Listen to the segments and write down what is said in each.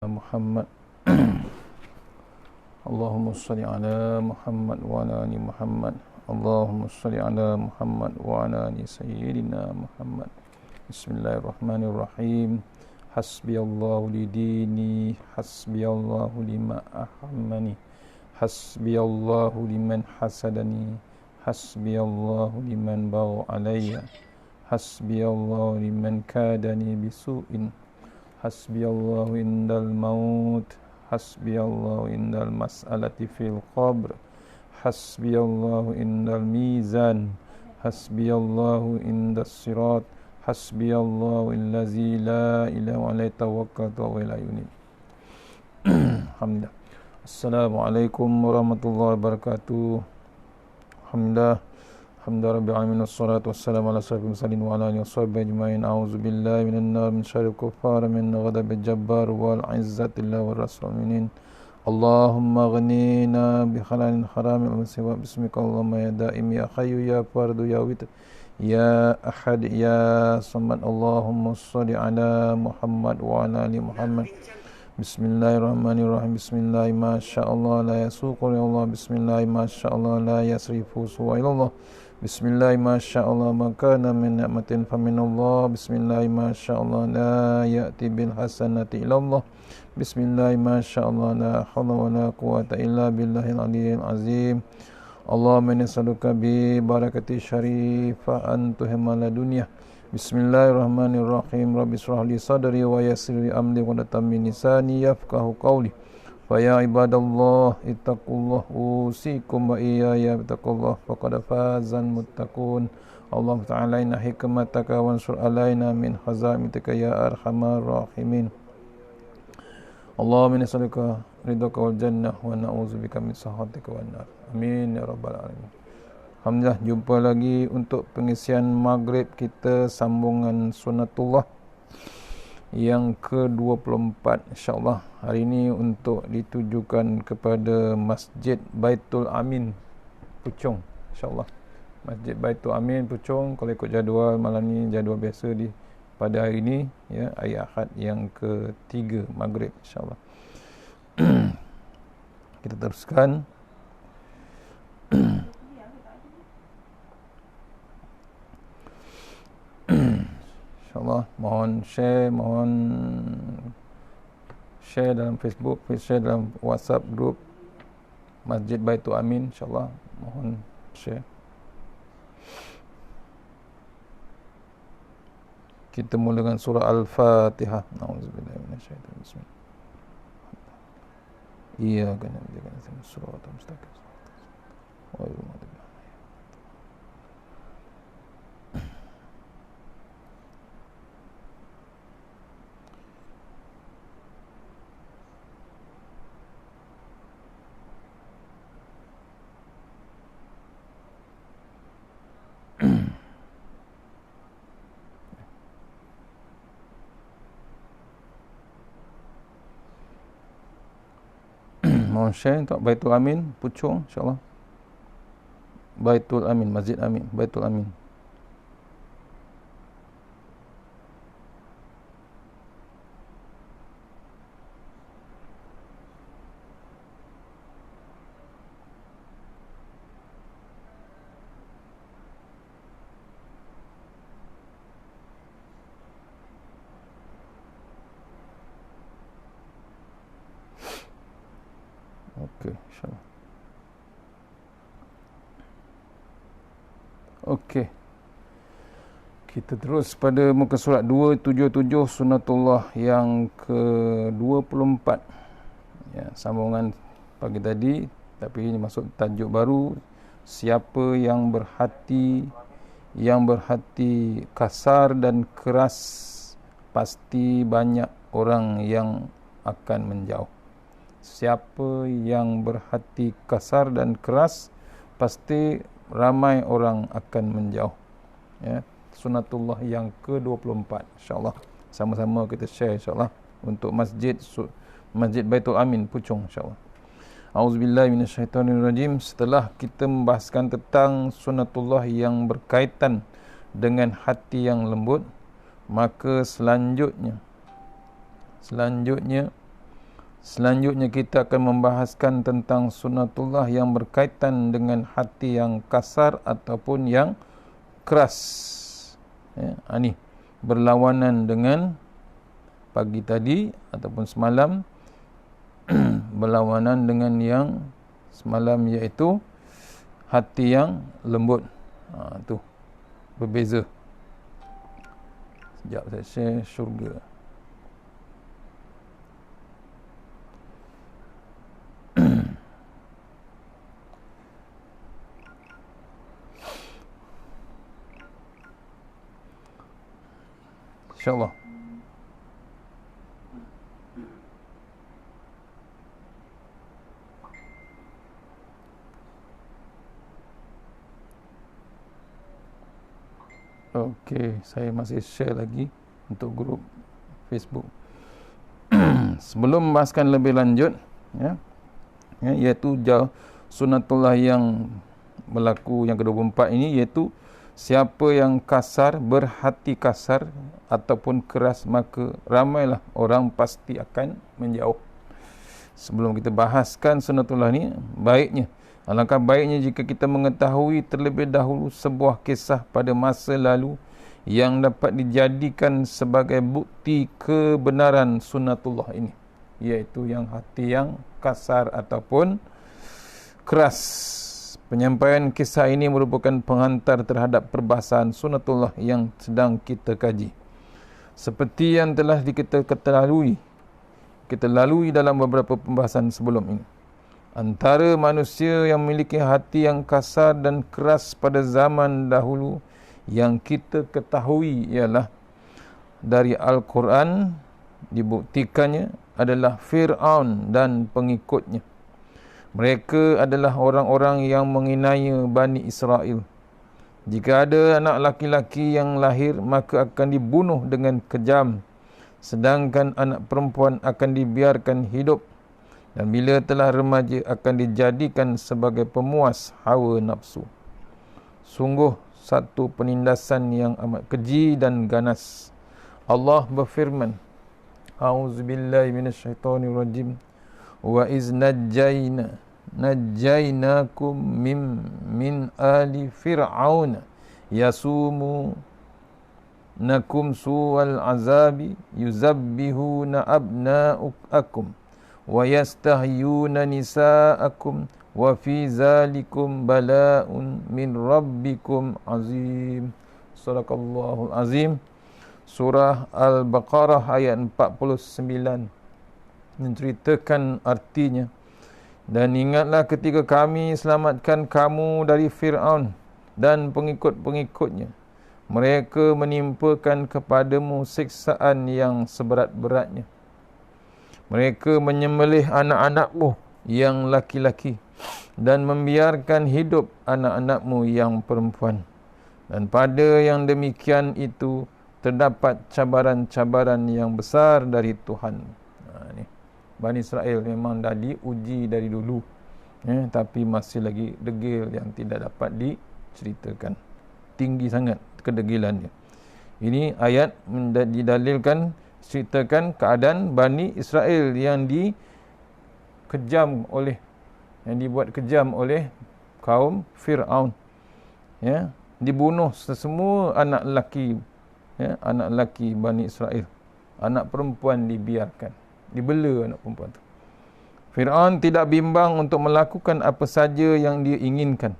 Muhammad. Allahumma salli ala Muhammad wa ala ali Muhammad. Allahumma salli ala Muhammad wa ala ali sayyidina Muhammad. Bismillahirrahmanirrahim. Hasbiyallahu li dini, hasbiyallahu lima ahammani, hasbiyallahu liman hasadani, hasbiyallahu liman bawa alayya, hasbiyallahu liman kadani bisu'in, hasbiyallahu indal maut, hasbiyallahu indal mas'alati fil qabr, hasbiyallahu indal mizan, hasbiyallahu indas sirat, hasbiyallahu illazi la ilaha illa tawakkaltu wa la yunib. Alhamdulillah. Assalamualaikum warahmatullahi wabarakatuh. Alhamdulillah. Alhamdulillah rabbil alamin, wassalatu wassalamu ala asyrafil mursalin wa ala alihi washabbihi ajmain. A'udzubillahi minan nar min syarril kuffar min ghadabil jabbar wal izzati lillahi war rasulinin. Allahumma ghnina bi halalin haramin wa siwa bismika Allahumma ya daim ya hayyu ya fardu ya witr ya ahad ya samad. Allahumma shalli ala Muhammad wa ala ali Muhammad. Bismillahirrahmanirrahim. Bismillah masyaallah la yasuqu ya Allah. Bismillah masyaallah la yasrifu suwa ilallah. Bismillah masyaallah makana min ni'matin faminallah. Bismillah masyaallah la ya'ti bil hasanati ilallah. Bismillah masyaallah la hawla wa la quwwata illa billahil aliyyil azim. Allahumma nas'aluka bi barakati syarifah an tuhmala dunya. Bismillahirrahmanirrahim. Rabbi shrah li sadri wa yassir li amri wa tammin lisani yafqahu qawli. Fa ya ibadallah ittaqullah usikum wa iyaya bittaqullah faqad fazal muttaqun. Allah ta'ala inna hikmataka wansur alaina min khazamitika ya arhamar rahimin. Allahumma nas'aluka ridhaka wal jannah wa na'udzubika min sakhatika wan nar. Amin ya rabbal alamin. Alhamdulillah, jumpa lagi untuk pengisian maghrib kita, sambungan sunatullah yang ke-24 insyaAllah. Hari ini untuk ditujukan kepada Masjid Baitul Amin Puchong insyaAllah. Masjid Baitul Amin Puchong, kalau ikut jadual malam ni, jadual biasa di pada hari ini ya, hari Ahad yang ke-3 maghrib insyaAllah. Kita teruskan. InsyaAllah mohon share dalam Facebook, share dalam WhatsApp group Masjid Baitul Amin insyaAllah, mohon share. Kita mula dengan surah Al-Fatihah. Nauzubillahi minasyaitanir rajim. Iyyaka na'budu wa iyyaka nasta'in. Shiratal mustaqim. Ghairil maghdubi alaihim. Mohon share untuk Baitul Amin Puchong insyaAllah. Baitul Amin, Masjid Amin, Baitul Amin. Okey, insyaAllah. Okey. Kita terus pada muka surat 277 sunatullah yang ke-24. Ya, sambungan pagi tadi, tapi ini masuk tajuk baru. Siapa yang berhati kasar dan keras, pasti banyak orang yang akan menjauh. Siapa yang berhati kasar dan keras, pasti ramai orang akan menjauh. Ya, sunatullah yang ke-24 insyaAllah. Sama-sama kita share insyaAllah untuk Masjid Baitul Amin Puchong insyaAllah. A'udzubillahi minasyaitonirrajim. Setelah kita membahaskan tentang sunatullah yang berkaitan dengan hati yang lembut, maka selanjutnya Selanjutnya kita akan membahaskan tentang sunatullah yang berkaitan dengan hati yang kasar ataupun yang keras. Ya, ini berlawanan dengan pagi tadi ataupun semalam, berlawanan dengan yang semalam, iaitu hati yang lembut. Tu berbeza. Sekejap saya share syurga. InsyaAllah. Okey, saya masih share lagi untuk grup Facebook. Sebelum membahaskan lebih lanjut, iaitu sunatullah yang berlaku yang ke-24 ini, iaitu siapa yang kasar, berhati kasar ataupun keras, maka ramailah orang pasti akan menjauh. Sebelum kita bahaskan sunatullah ni, alangkah baiknya jika kita mengetahui terlebih dahulu sebuah kisah pada masa lalu yang dapat dijadikan sebagai bukti kebenaran sunatullah ini, iaitu yang hati yang kasar ataupun keras. Penyampaian kisah ini merupakan penghantar terhadap perbahasan sunatullah yang sedang kita kaji. Seperti yang telah kita lalui dalam beberapa pembahasan sebelum ini. Antara manusia yang memiliki hati yang kasar dan keras pada zaman dahulu yang kita ketahui ialah dari Al-Quran dibuktikannya adalah Fir'aun dan pengikutnya. Mereka adalah orang-orang yang menginaya Bani Israel. Jika ada anak laki-laki yang lahir, maka akan dibunuh dengan kejam, sedangkan anak perempuan akan dibiarkan hidup, dan bila telah remaja akan dijadikan sebagai pemuas hawa nafsu. Sungguh satu penindasan yang amat keji dan ganas. Allah berfirman, A'udzubillahi minasyaitonirrajim. Wa iz najjaynakum min ali fir'aun yasumunakum su'al azabi yuzabbihuna abna'akum wa yastahyuna nisa'akum wa fi zalikum bala'un min rabbikum azim. Sadaqallahul azim. Surah Al-Baqarah ayat 49 menceritakan artinya. Dan ingatlah ketika kami selamatkan kamu dari Fir'aun dan pengikut-pengikutnya. Mereka menimpakan kepadamu siksaan yang seberat-beratnya. Mereka menyembelih anak-anakmu yang laki-laki dan membiarkan hidup anak-anakmu yang perempuan. Dan pada yang demikian itu terdapat cabaran-cabaran yang besar dari Tuhan. Bani Israel memang dah diuji dari dulu, tapi masih lagi degil yang tidak dapat diceritakan. Tinggi sangat kedegilannya. Ini ayat didalilkan, ceritakan keadaan Bani Israel yang dibuat kejam oleh kaum Fir'aun. Dibunuh semua anak lelaki, anak lelaki Bani Israel. Anak perempuan dibiarkan, dibela anak perempuan itu. Fir'aun tidak bimbang untuk melakukan apa saja yang dia inginkan,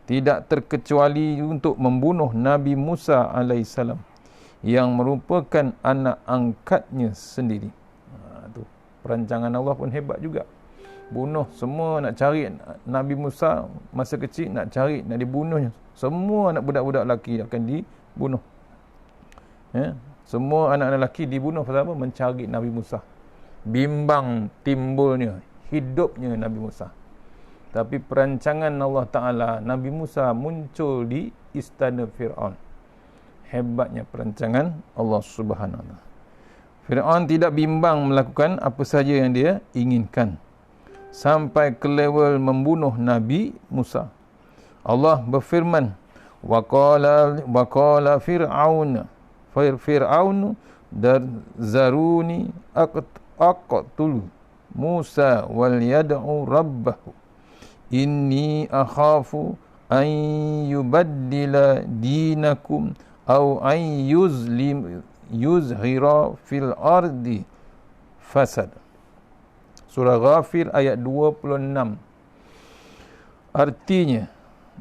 tidak terkecuali untuk membunuh Nabi Musa AS yang merupakan anak angkatnya sendiri. Itu perancangan Allah pun hebat juga. Bunuh semua, nak cari Nabi Musa masa kecil, nak cari, nak dibunuhnya. Semua anak budak-budak lelaki akan dibunuh. Semua anak lelaki dibunuh pasal apa? Mencari Nabi Musa. Bimbang timbulnya hidupnya Nabi Musa. Tapi perancangan Allah Ta'ala, Nabi Musa muncul di istana Fir'aun. Hebatnya perancangan Allah Subhanahu Wa Ta'ala. Fir'aun tidak bimbang melakukan apa saja yang dia inginkan, sampai ke level membunuh Nabi Musa. Allah berfirman, wa qala fir'aun zaruni aqtulu Musa wal yad'u rabbahu inni akhafu an yubaddila dinakum aw an yuzhira fil ardi fasad. Surah Ghafir ayat 26. Artinya,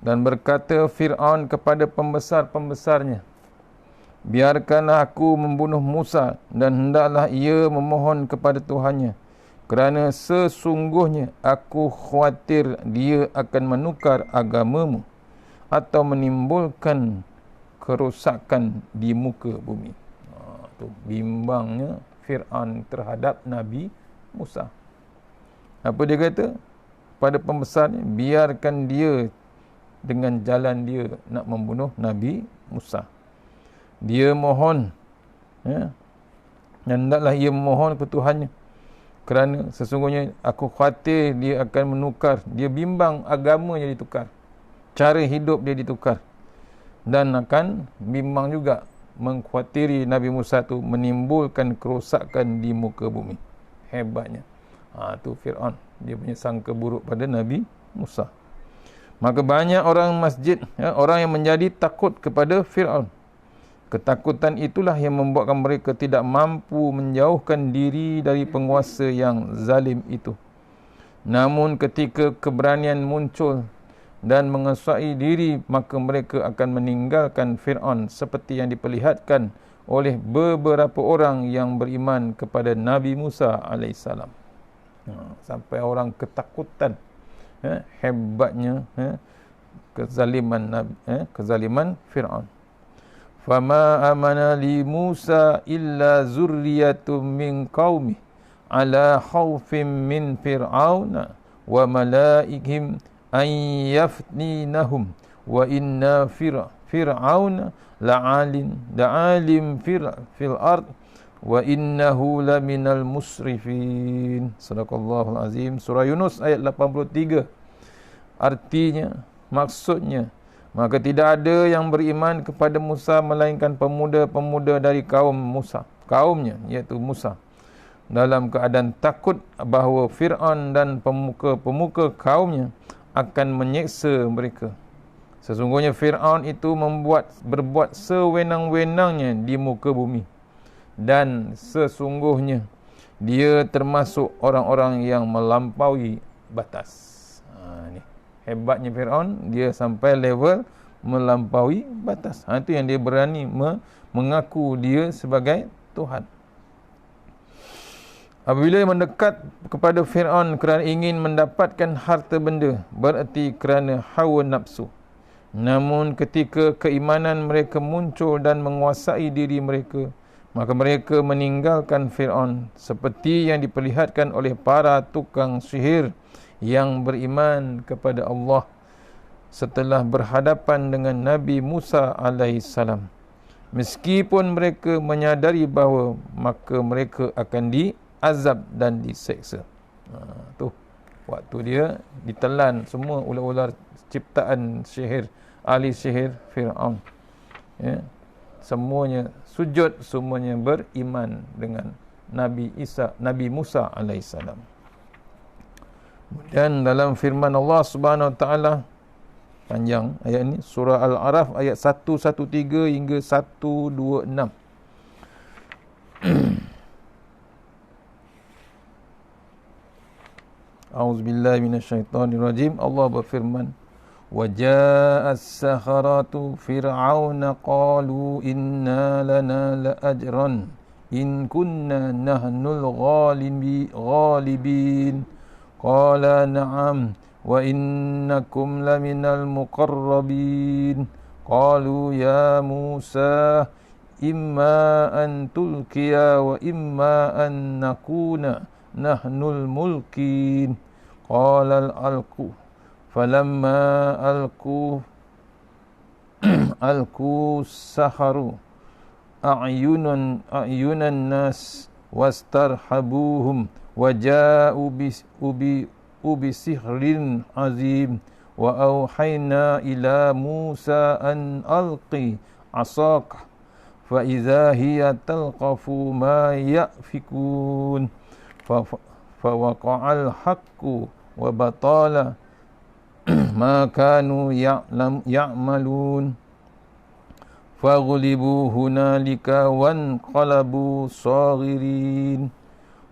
dan berkata Fir'aun kepada pembesar-pembesarnya, biarkanlah aku membunuh Musa dan hendaklah ia memohon kepada Tuhannya, kerana sesungguhnya aku khawatir dia akan menukar agamamu atau menimbulkan kerosakan di muka bumi. Tu bimbangnya Fir'aun terhadap Nabi Musa. Apa dia kata? Pada pembesarnya, biarkan dia dengan jalan dia nak membunuh Nabi Musa. Dia mohon, dan hendaklah ia memohon ke Tuhannya, kerana sesungguhnya aku khawatir dia akan menukar, dia bimbang agamanya ditukar, cara hidup dia ditukar, dan akan bimbang juga mengkhawatiri Nabi Musa tu menimbulkan kerosakan di muka bumi. Hebatnya. Tu Fir'aun, dia punya sangka buruk pada Nabi Musa. Maka banyak orang masjid, orang yang menjadi takut kepada Fir'aun. Ketakutan itulah yang membuatkan mereka tidak mampu menjauhkan diri dari penguasa yang zalim itu. Namun ketika keberanian muncul dan menguasai diri, maka mereka akan meninggalkan Fir'aun seperti yang diperlihatkan oleh beberapa orang yang beriman kepada Nabi Musa AS. Sampai orang ketakutan, hebatnya kezaliman Fir'aun. Fama amana li Musa illa zurriyatun min qaumi ala khawfin min fir'auna wa malaikihim an yaftinahum wa inna fir'auna la'alim fil ard wa innahu laminal musrifin. Sadaqallahul azim. Surah Yunus ayat 83. Artinya, maksudnya, maka tidak ada yang beriman kepada Musa melainkan pemuda-pemuda dari kaumnya, iaitu Musa, dalam keadaan takut bahawa Fir'aun dan pemuka-pemuka kaumnya akan menyeksa mereka. Sesungguhnya Fir'aun itu berbuat sewenang-wenangnya di muka bumi, dan sesungguhnya dia termasuk orang-orang yang melampaui batas. Ni hebatnya Fir'aun, dia sampai level melampaui batas. Itu yang dia berani mengaku dia sebagai Tuhan. Apabila mendekat kepada Fir'aun kerana ingin mendapatkan harta benda, berarti kerana hawa nafsu. Namun ketika keimanan mereka muncul dan menguasai diri mereka, maka mereka meninggalkan Fir'aun seperti yang diperlihatkan oleh para tukang sihir yang beriman kepada Allah setelah berhadapan dengan Nabi Musa alaihissalam. Meskipun mereka menyadari bahawa maka mereka akan diazab dan diseksa. Tu waktu dia ditelan semua ular-ular ciptaan sihir, ahli sihir Fir'aun. Semuanya sujud, semuanya beriman dengan Nabi Musa alaihissalam. Dan dalam firman Allah Subhanahu Wa Taala, panjang ayat ini, surah Al-A'raf ayat 113 hingga 126. A'udzubillahi minasyaitonirrajim. Allah berfirman, وَجَاءَ السَّحَرَةُ فِرْعَوْنَ قَالُوا إِنَّا لَنَا لَأَجْرًا إِنْ كُنَّا نَحْنُ الْغَالِبِينَ قَالَ نَعَمْ وَإِنَّكُمْ لَمِنَ الْمُقَرَّبِينَ قَالُوا يَا مُوسَى إِمَّا أَن تُلْقِيَ وَإِمَّا أَن نَّكُونَ نَحْنُ الْمُلْقِينَ قَالَ أَلْقُوا فَلَمَّا أَلْقُوا السَّحَرَةُ أَعْيُنَ النَّاسِ وَاسْتَرْهَبُوهُمْ وَجَاءُوا بِسِحْرٍ عَظِيمٍ وَأَوْحَيْنَا إِلَى مُوسَى أَنْ أَلْقِ عَصَاكَ فَإِذَا هِيَ تَلْقَفُ مَا يَأْفِكُونَ fawaqa'al haqqu wa batala ma kanu ya'malun faghlibu hunalika wanqalabu saghirin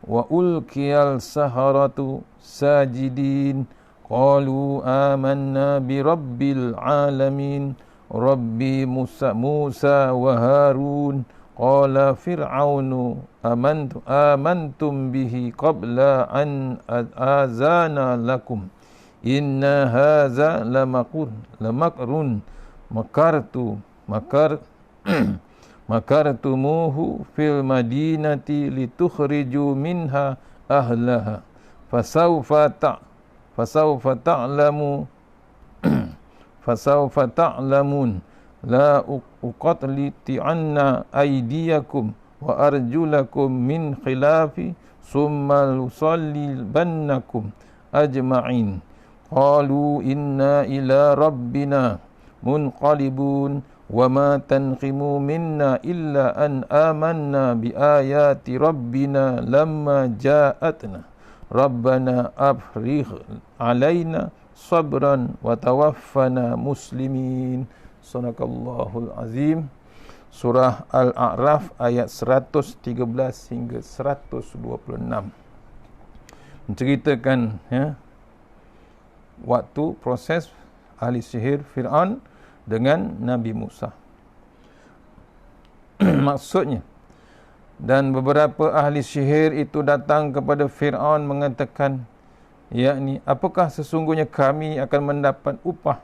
wa ulqiyal saharatu sajidin qalu amanna bi rabbil alamin rabbi Musa wa Harun qala fir'aunu amantum bihi qabla an azana lakum inna hadza lamakrun makartumuhu fil madinati litukhriju minha ahlaha fasawfa ta'lamun la uqatliti'anna aydiyakum wa arjulakum min khilafi summa lusallibannakum ajma'in qalu inna ila rabbina munqalibun wa ma tanqimu minna illa an amanna bi ayati rabbina lamma ja'atna rabbana afrigh alaina sabran wa tawaffana muslimin. Sadaqallahul azim. Surah Al-A'raf ayat 113 hingga 126 menceritakan waktu proses ahli sihir Fir'aun dengan Nabi Musa. Maksudnya, dan beberapa ahli sihir itu datang kepada Fir'aun mengatakan, yakni, apakah sesungguhnya kami akan mendapat upah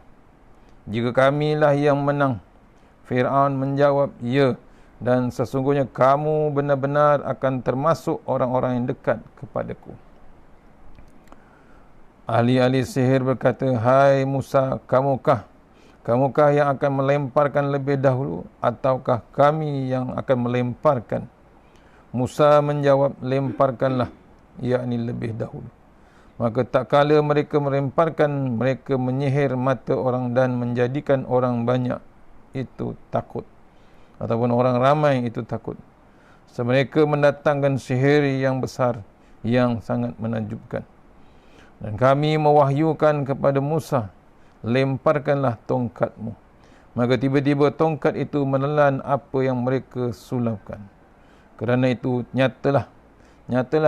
jika kamilah yang menang? Fir'aun menjawab, ya, dan sesungguhnya kamu benar-benar akan termasuk orang-orang yang dekat kepadaku. Ahli-ahli sihir berkata, hai Musa, kamukah yang akan melemparkan lebih dahulu ataukah kami yang akan melemparkan? Musa menjawab, lemparkanlah, yakni lebih dahulu. Maka tak kala mereka melemparkan, mereka menyihir mata orang dan menjadikan orang banyak itu takut, ataupun orang ramai itu takut. Mereka mendatangkan sihir yang besar, yang sangat menakjubkan. Dan kami mewahyukan kepada Musa, lemparkanlah tongkatmu. Maka tiba-tiba tongkat itu menelan apa yang mereka sulapkan. Kerana itu nyatalah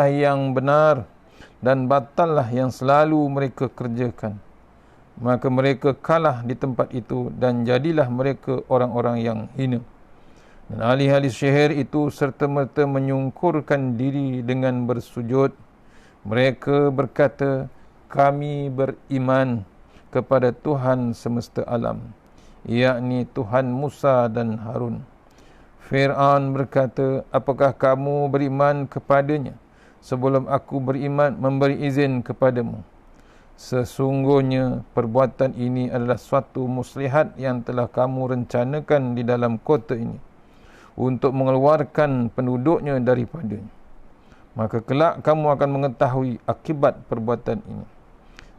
yang benar dan batallah yang selalu mereka kerjakan. Maka mereka kalah di tempat itu dan jadilah mereka orang-orang yang hina. Dan ahli-ahli sihir itu serta-merta menyungkurkan diri dengan bersujud. Mereka berkata, kami beriman kepada Tuhan semesta alam, yakni Tuhan Musa dan Harun. Fir'aun berkata, apakah kamu beriman kepadanya sebelum aku memberi izin kepadamu? Sesungguhnya perbuatan ini adalah suatu muslihat yang telah kamu rencanakan di dalam kota ini untuk mengeluarkan penduduknya daripadanya. Maka kelak kamu akan mengetahui akibat perbuatan ini.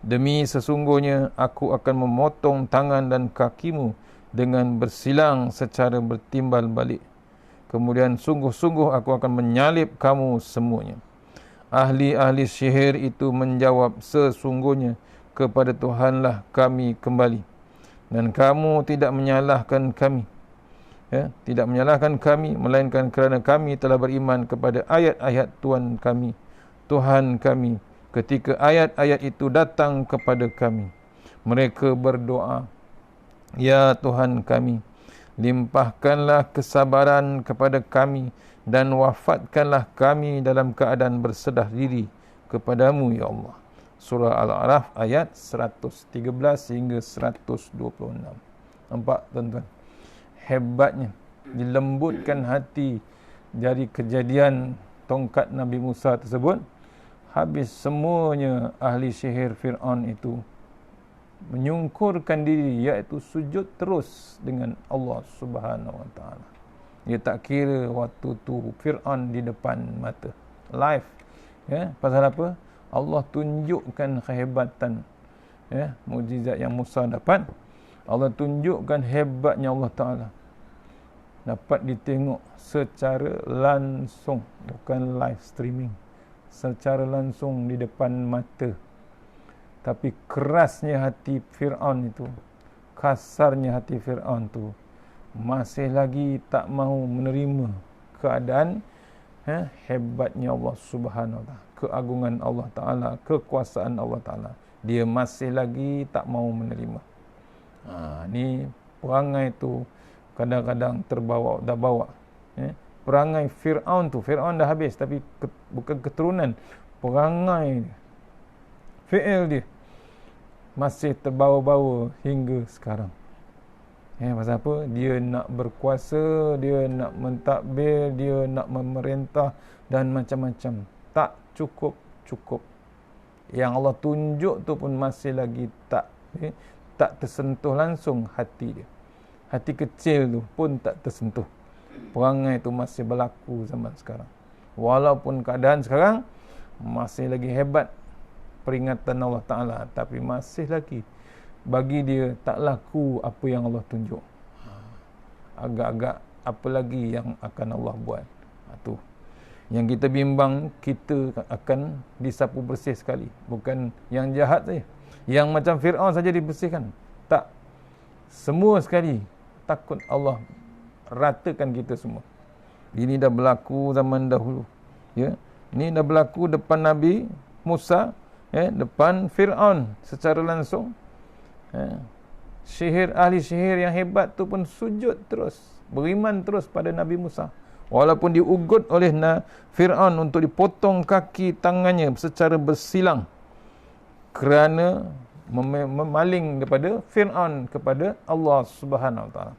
Demi sesungguhnya aku akan memotong tangan dan kakimu dengan bersilang secara bertimbal balik. Kemudian sungguh-sungguh aku akan menyalib kamu semuanya. Ahli-ahli sihir itu menjawab, sesungguhnya kepada Tuhanlah kami kembali. Dan kamu tidak menyalahkan kami. Tidak menyalahkan kami, melainkan kerana kami telah beriman kepada ayat-ayat Tuhan kami. Ketika ayat-ayat itu datang kepada kami, mereka berdoa, ya Tuhan kami, limpahkanlah kesabaran kepada kami dan wafatkanlah kami dalam keadaan berserah diri kepadamu, ya Allah. Surah Al-A'raf ayat 113 hingga 126. Nampak tuan-tuan? Hebatnya dilembutkan hati dari kejadian tongkat Nabi Musa tersebut. Habis semuanya ahli sihir Fir'aun itu menyungkurkan diri, iaitu sujud terus dengan Allah Subhanahu Wa Taala. Dia tak kira waktu tu Fir'aun di depan mata, live. Pasal apa? Allah tunjukkan kehebatan, mukjizat yang Musa dapat. Allah tunjukkan hebatnya Allah Ta'ala. Dapat ditengok secara langsung, bukan live streaming. secara langsung di depan mata. Tapi kerasnya hati Fir'aun itu, kasarnya hati Fir'aun itu, masih lagi tak mahu menerima keadaan hebatnya Allah Subhanahu Wa Ta'ala, keagungan Allah Ta'ala, kekuasaan Allah Ta'ala. Dia masih lagi tak mahu menerima. Ni perangai tu kadang-kadang terbawa, dah bawa. Perangai Fir'aun tu, Fir'aun dah habis, tapi bukan keturunan, perangai dia, fi'il dia masih terbawa-bawa hingga sekarang. Pasal apa? Dia nak berkuasa, dia nak mentadbir, dia nak memerintah dan macam-macam. Tak cukup. Yang Allah tunjuk tu pun masih lagi tak tersentuh langsung hati dia. Hati kecil tu pun tak tersentuh. Perangai tu masih berlaku zaman sekarang. Walaupun keadaan sekarang masih lagi hebat peringatan Allah Ta'ala, tapi masih lagi bagi dia tak laku apa yang Allah tunjuk. Agak-agak apa lagi yang akan Allah buat. Tu yang kita bimbang, kita akan disapu bersih sekali. Bukan yang jahat saja, yang macam Fir'aun saja dibersihkan. Tak, semua sekali. Takut Allah ratakan kita semua. Ini dah berlaku zaman dahulu. Ini dah berlaku depan Nabi Musa, depan Fir'aun secara langsung. Ahli sihir yang hebat tu pun sujud terus, beriman terus pada Nabi Musa. Walaupun diugut oleh Fir'aun untuk dipotong kaki tangannya secara bersilang, kerana memaling daripada Fir'aun kepada Allah Subhanahu Wa Ta'ala.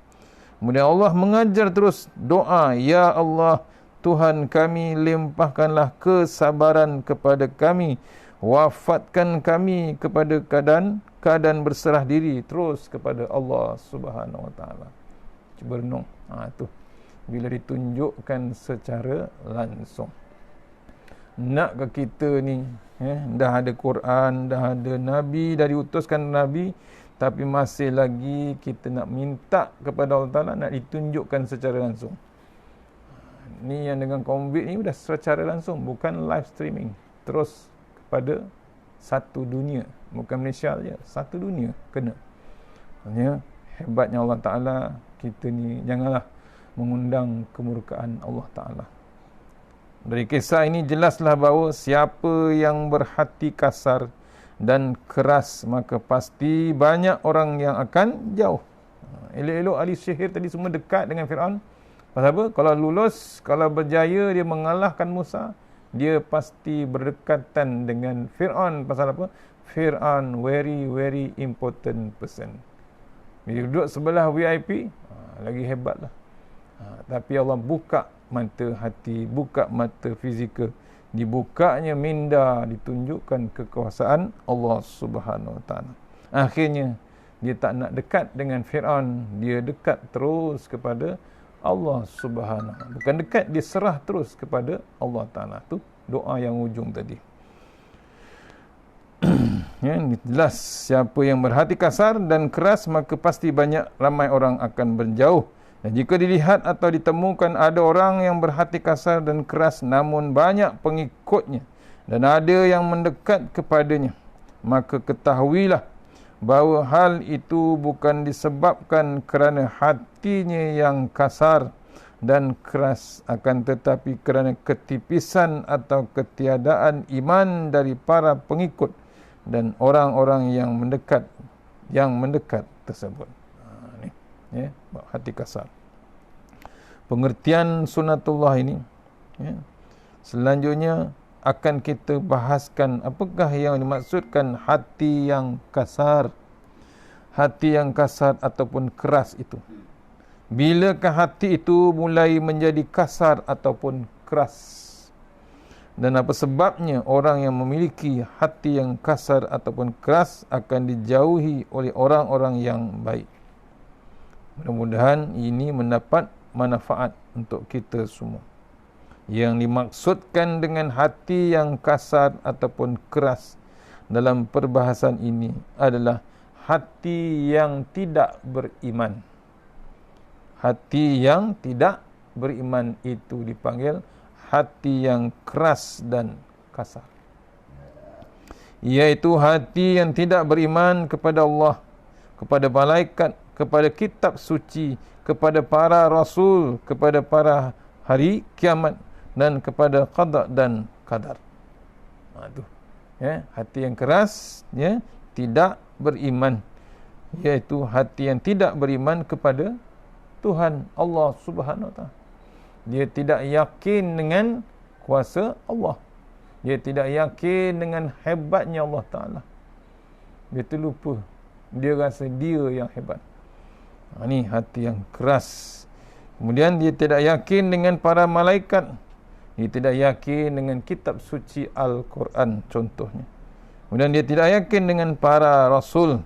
Kemudian Allah mengajar terus doa, Ya Allah, Tuhan kami, limpahkanlah kesabaran kepada kami, wafatkan kami kepada keadaan berserah diri terus kepada Allah Subhanahu Wa Ta'ala. Cuba renung. Tu bila ditunjukkan secara langsung. Nakkah kita ni dah ada Quran, dah ada Nabi, dah diutuskan Nabi, tapi masih lagi kita nak minta kepada Allah Ta'ala, nak ditunjukkan secara langsung. Ni yang dengan COVID ni dah secara langsung, bukan live streaming, terus kepada satu dunia, bukan Malaysia saja, satu dunia kena. Maksudnya hebatnya Allah Ta'ala. Kita ni janganlah mengundang kemurkaan Allah Ta'ala. Dari kisah ini jelaslah bahawa siapa yang berhati kasar dan keras, maka pasti banyak orang yang akan jauh. Elok-elok ahli sihir tadi semua dekat dengan Fir'aun. Pasal apa? Kalau lulus, kalau berjaya dia mengalahkan Musa, dia pasti berdekatan dengan Fir'aun. Pasal apa? Fir'aun very very important person. Bila duduk sebelah VIP, lagi hebatlah. Tapi Allah buka mata hati, buka mata fizikal, dibukanya minda, ditunjukkan kekuasaan Allah Subhanahu Wa Ta'ala. Akhirnya dia tak nak dekat dengan Fir'aun, dia dekat terus kepada Allah Subhanahu. Bukan dekat, dia serah terus kepada Allah Ta'ala. Tu doa yang ujung tadi. Jelas siapa yang berhati kasar dan keras, maka pasti ramai orang akan berjauh. Dan jika dilihat atau ditemukan ada orang yang berhati kasar dan keras namun banyak pengikutnya, dan ada yang mendekat kepadanya, maka ketahuilah bahawa hal itu bukan disebabkan kerana hatinya yang kasar dan keras, akan tetapi kerana ketipisan atau ketiadaan iman dari para pengikut dan orang-orang yang mendekat tersebut. Hati kasar. Pengertian sunatullah ini selanjutnya akan kita bahaskan apakah yang dimaksudkan hati yang kasar. Hati yang kasar ataupun keras itu, bilakah hati itu mulai menjadi kasar ataupun keras, dan apa sebabnya orang yang memiliki hati yang kasar ataupun keras akan dijauhi oleh orang-orang yang baik. Mudah-mudahan ini mendapat manfaat untuk kita semua. Yang dimaksudkan dengan hati yang kasar ataupun keras dalam perbahasan ini adalah hati yang tidak beriman. Hati yang tidak beriman itu dipanggil hati yang keras dan kasar, iaitu hati yang tidak beriman kepada Allah, kepada malaikat, kepada kitab suci, kepada para rasul, kepada para hari kiamat, dan kepada qada dan qadar. Tu hati yang keras, tidak beriman, iaitu hati yang tidak beriman kepada Tuhan Allah Subhanahu Wa Taala. Dia tidak yakin dengan kuasa Allah. Dia tidak yakin dengan hebatnya Allah Ta'ala. Dia terlupa. Dia rasa dia yang hebat. Ini hati yang keras. Kemudian dia tidak yakin dengan para malaikat. Dia tidak yakin dengan kitab suci Al-Quran contohnya. Kemudian dia tidak yakin dengan para rasul.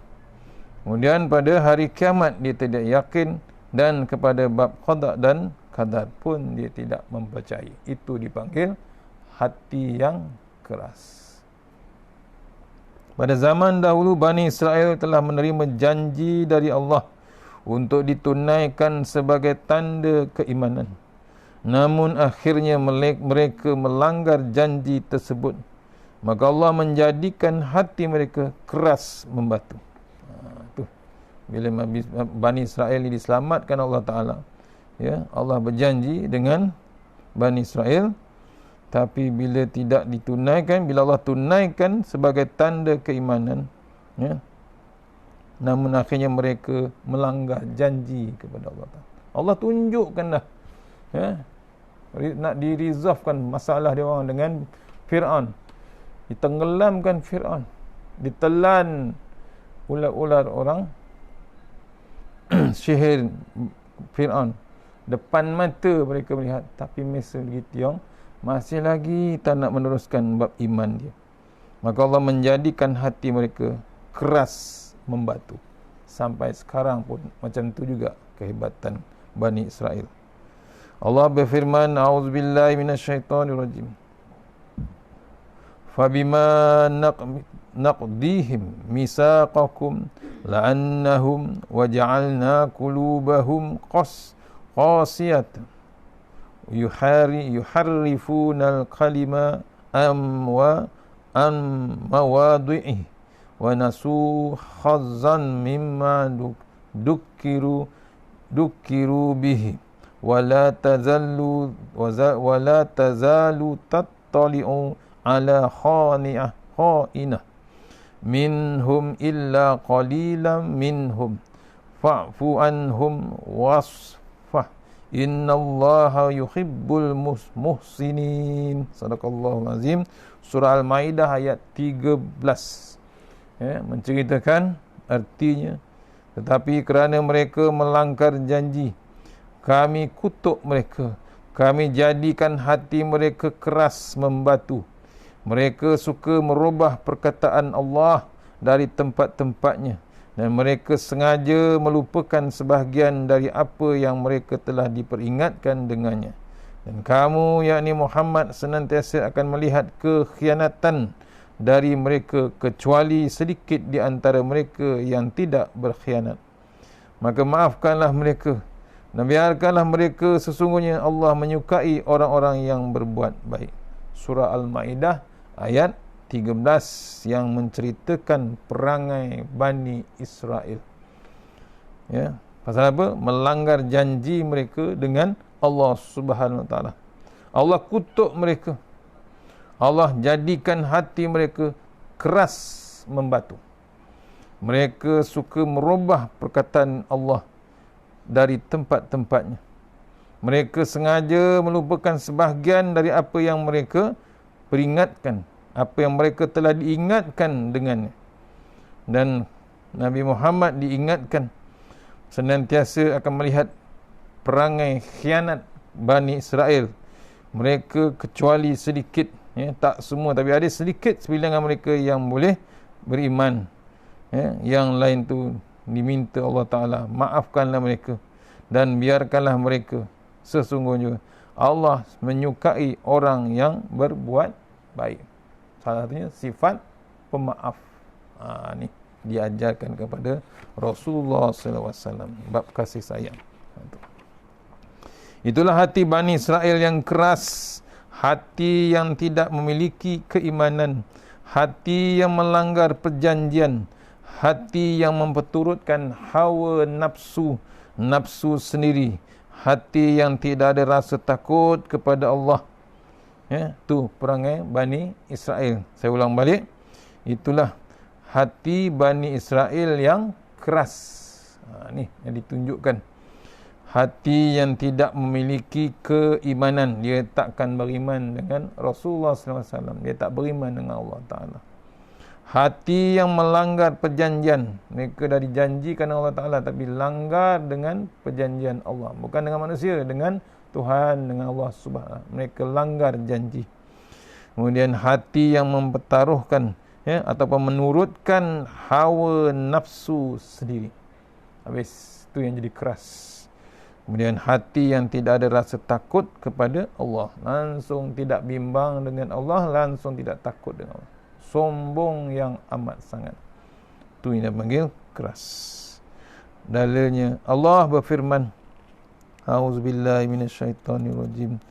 Kemudian pada hari kiamat dia tidak yakin, dan kepada bab qada dan qadar pun dia tidak mempercayai. Itu dipanggil hati yang keras. Pada zaman dahulu Bani Israel telah menerima janji dari Allah untuk ditunaikan sebagai tanda keimanan. Namun akhirnya mereka melanggar janji tersebut. Maka Allah menjadikan hati mereka keras membatu. Bila Bani Israel ini diselamatkan Allah Ta'ala, Allah berjanji dengan Bani Israel, tapi bila tidak ditunaikan, bila Allah tunaikan sebagai tanda keimanan, namun akhirnya mereka melanggar janji kepada Allah Ta'ala. Allah tunjukkan dah, nak diresolvekan masalah dia orang dengan Fir'aun. Ditenggelamkan Fir'aun, ditelan ular-ular orang sihir Fir'aun. Depan mata mereka melihat, tapi Mesir Gitiong masih lagi tak nak meneruskan bab iman dia. Maka Allah menjadikan hati mereka keras membatu. Sampai sekarang pun macam tu juga kehebatan Bani Israel. Allah berfirman, a'udzubillahi minasyaitonirrajim. Fabima naqdihim misaqakum la'annahum waja'alna qulubahum qasiyatan yuharrifuna al-kalima am mawadhi'i wa nasu khazzan mimma dukiru bihi wa la tazalu tattali'u ala kha'inah minhum illa qalilan minhum fa'fu anhum wasfah innallaha yuhibbul muhsinin. Sadaqallahul azim. Surah Al-Maidah ayat 13, menceritakan artinya, tetapi kerana mereka melanggar janji, kami kutuk mereka, kami jadikan hati mereka keras membatu. Mereka suka merubah perkataan Allah dari tempat-tempatnya, dan mereka sengaja melupakan sebahagian dari apa yang mereka telah diperingatkan dengannya. Dan kamu, yakni Muhammad, senantiasa akan melihat kekhianatan dari mereka, kecuali sedikit di antara mereka yang tidak berkhianat. Maka maafkanlah mereka dan biarkanlah mereka, sesungguhnya Allah menyukai orang-orang yang berbuat baik. Surah Al-Maidah ayat 13 yang menceritakan perangai Bani Israel. Pasal apa? Melanggar janji mereka dengan Allah Subhanahu Wa Taala. Allah kutuk mereka. Allah jadikan hati mereka keras membatu. Mereka suka merubah perkataan Allah dari tempat-tempatnya. Mereka sengaja melupakan sebahagian dari apa yang mereka peringatkan, apa yang mereka telah diingatkan dengannya. Dan Nabi Muhammad diingatkan senantiasa akan melihat perangai khianat Bani Israel. Mereka kecuali sedikit, tak semua, tapi ada sedikit sebilangan mereka yang boleh beriman. Yang lain tu diminta Allah Ta'ala, maafkanlah mereka dan biarkanlah mereka, sesungguhnya Allah menyukai orang yang berbuat baik. Salah satunya sifat pemaaf. Ni diajarkan kepada Rasulullah SAW, bab kasih sayang. Itulah hati Bani Israel yang keras, hati yang tidak memiliki keimanan, hati yang melanggar perjanjian, hati yang memperturutkan hawa nafsu sendiri, hati yang tidak ada rasa takut kepada Allah. Tu perangai Bani Israel. Saya ulang balik, itulah hati Bani Israel yang keras. Ni yang ditunjukkan. Hati yang tidak memiliki keimanan, dia takkan beriman dengan Rasulullah SAW. Dia tak beriman dengan Allah Ta'ala. Hati yang melanggar perjanjian, mereka dah dijanjikan Allah Ta'ala tapi langgar dengan perjanjian Allah, bukan dengan manusia, dengan Tuhan, dengan Allah Subhanahu. Mereka langgar janji. Kemudian hati yang mempertaruhkan ataupun menurutkan hawa nafsu sendiri. Habis, itu yang jadi keras. Kemudian hati yang tidak ada rasa takut kepada Allah, langsung tidak bimbang dengan Allah, langsung tidak takut dengan Allah. Sombong yang amat sangat. Itu yang dipanggil keras. Dalilnya Allah berfirman, A'udzubillahi minasyaitonirrajim.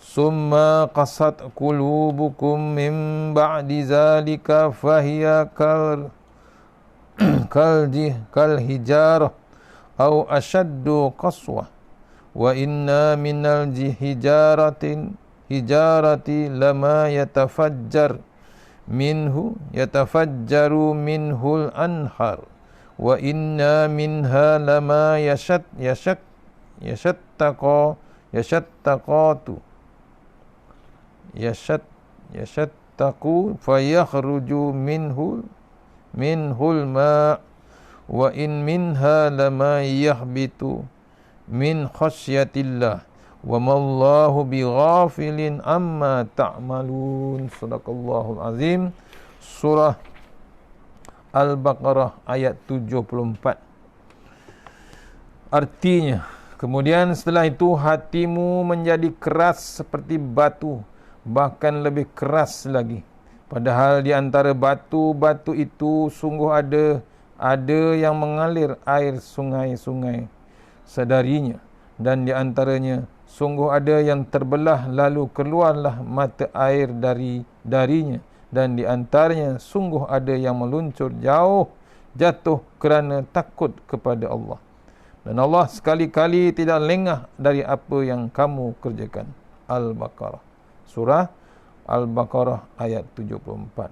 Summa qasat qulubukum min ba'di zalika fahiya kal hijarah aw ashaddu qaswah wa inna minal hijarati lama yatafajjaru minhul anhar wa inna minha lama yashattaqu fayakhruju minhul ma' wa in minha lama yahbitu min khasyatillah wa mallahu bighafilin amma ta'malun. Sadaqallahul azim. Surah Al-Baqarah ayat 74. Artinya, kemudian setelah itu hatimu menjadi keras seperti batu, bahkan lebih keras lagi. Padahal di antara batu-batu itu sungguh ada yang mengalir air sungai-sungai sedarinya, dan di antaranya sungguh ada yang terbelah lalu keluarlah mata air darinya, dan di antaranya sungguh ada yang meluncur jatuh kerana takut kepada Allah. Dan Allah sekali-kali tidak lengah dari apa yang kamu kerjakan. Al-Baqarah. Surah Al-Baqarah ayat 74.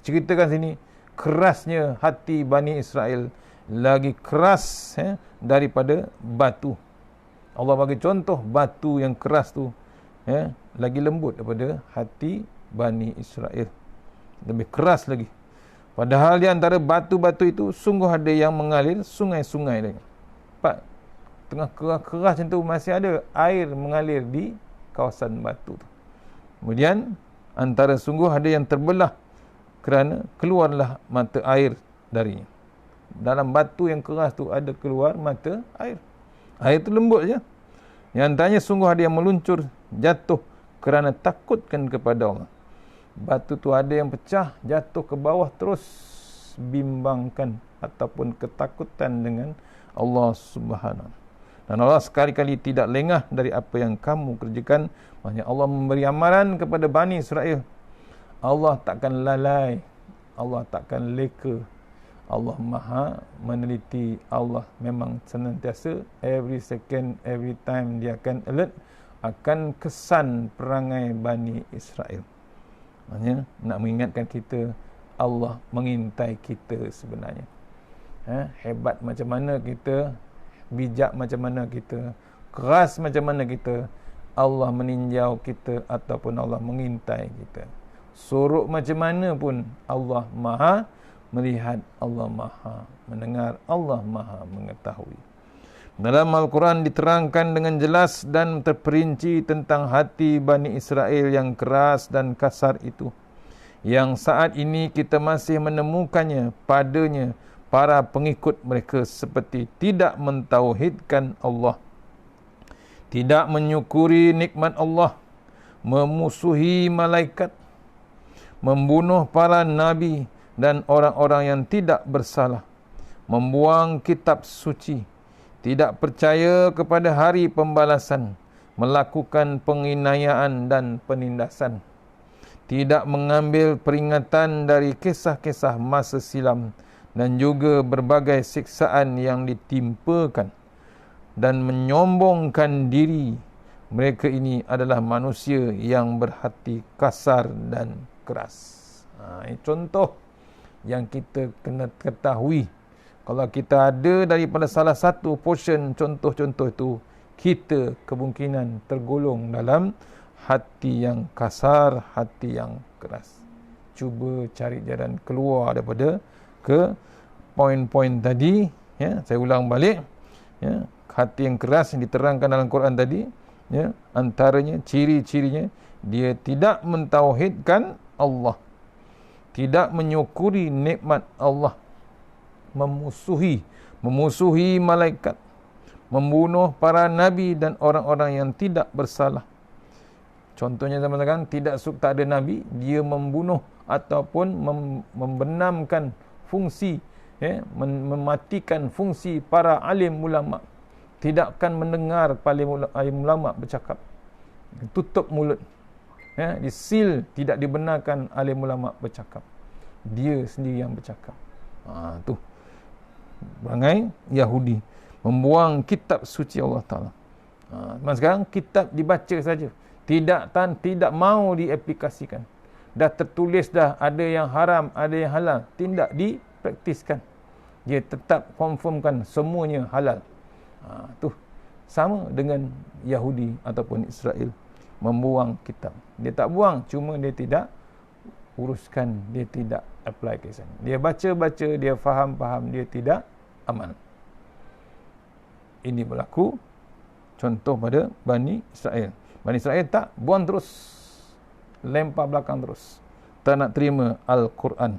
Ceritakan sini kerasnya hati Bani Israel, lagi keras daripada batu. Allah bagi contoh batu yang keras tu lagi lembut daripada hati Bani Israel, lebih keras lagi. Padahal di antara batu-batu itu sungguh ada yang mengalir sungai-sungai lagi. Tengah keras macam tu masih ada air mengalir di kawasan batu tu. Kemudian antara sungguh ada yang terbelah kerana keluarlah mata air darinya. Dalam batu yang keras tu ada keluar mata air. Air tu lembut je. Yang antaranya sungguh ada yang meluncur jatuh kerana takutkan kepada Allah. Batu tu ada yang pecah jatuh ke bawah terus bimbangkan ataupun ketakutan dengan Allah Subhanahu. Dan Allah sekali-kali tidak lengah dari apa yang kamu kerjakan. Maksudnya Allah memberi amaran kepada Bani Israel. Allah takkan lalai, Allah takkan leka. Allah Maha meneliti. Allah memang senantiasa, every second, every time dia akan alert akan kesan perangai Bani Israel. Maksudnya nak mengingatkan kita, Allah mengintai kita sebenarnya. Hebat macam mana kita, bijak macam mana kita, keras macam mana kita, Allah meninjau kita ataupun Allah mengintai kita. Sorok macam mana pun Allah Maha melihat, Allah Maha mendengar, Allah Maha mengetahui. Dalam Al-Quran diterangkan dengan jelas dan terperinci tentang hati Bani Israel yang keras dan kasar itu, yang saat ini kita masih menemukannya padanya para pengikut mereka, seperti tidak mentauhidkan Allah, tidak menyukuri nikmat Allah, memusuhi malaikat, membunuh para nabi dan orang-orang yang tidak bersalah, membuang kitab suci, tidak percaya kepada hari pembalasan, melakukan penginayaan dan penindasan, tidak mengambil peringatan dari kisah-kisah masa silam dan juga berbagai siksaan yang ditimpakan dan menyombongkan diri. Mereka ini adalah manusia yang berhati kasar dan keras. Ini contoh yang kita kena ketahui. Kalau kita ada daripada salah satu portion contoh-contoh itu, kita kemungkinan tergolong dalam hati yang kasar, hati yang keras. Cuba cari jalan keluar daripada ke poin-poin tadi. Ya, saya ulang balik. Ya, hati yang keras yang diterangkan dalam Quran tadi, ya, antaranya ciri-cirinya dia tidak mentauhidkan Allah, tidak menyukuri nikmat Allah, memusuhi malaikat, membunuh para nabi dan orang-orang yang tidak bersalah. Contohnya teman-teman, tak ada nabi, dia membunuh ataupun membenamkan fungsi, mematikan fungsi para alim ulama. Tidak akan mendengar alim ulama bercakap, tutup mulut, disil, tidak dibenarkan alim ulama bercakap, dia sendiri yang bercakap. Tu perangai Yahudi, membuang kitab suci Allah Ta'ala. Sekarang kitab dibaca saja, tidak mau diaplikasikan. Dah tertulis dah, ada yang haram, ada yang halal, tidak dipraktiskan. Dia tetap confirmkan semuanya halal. Tu sama dengan Yahudi ataupun Israel, membuang kitab. Dia tak buang, cuma dia tidak uruskan, dia tidak application. Dia baca, dia faham, dia tidak amal. Ini berlaku contoh pada Bani Israel. Bani Israel tak, buang terus, lempar belakang terus, tak nak terima Al-Quran,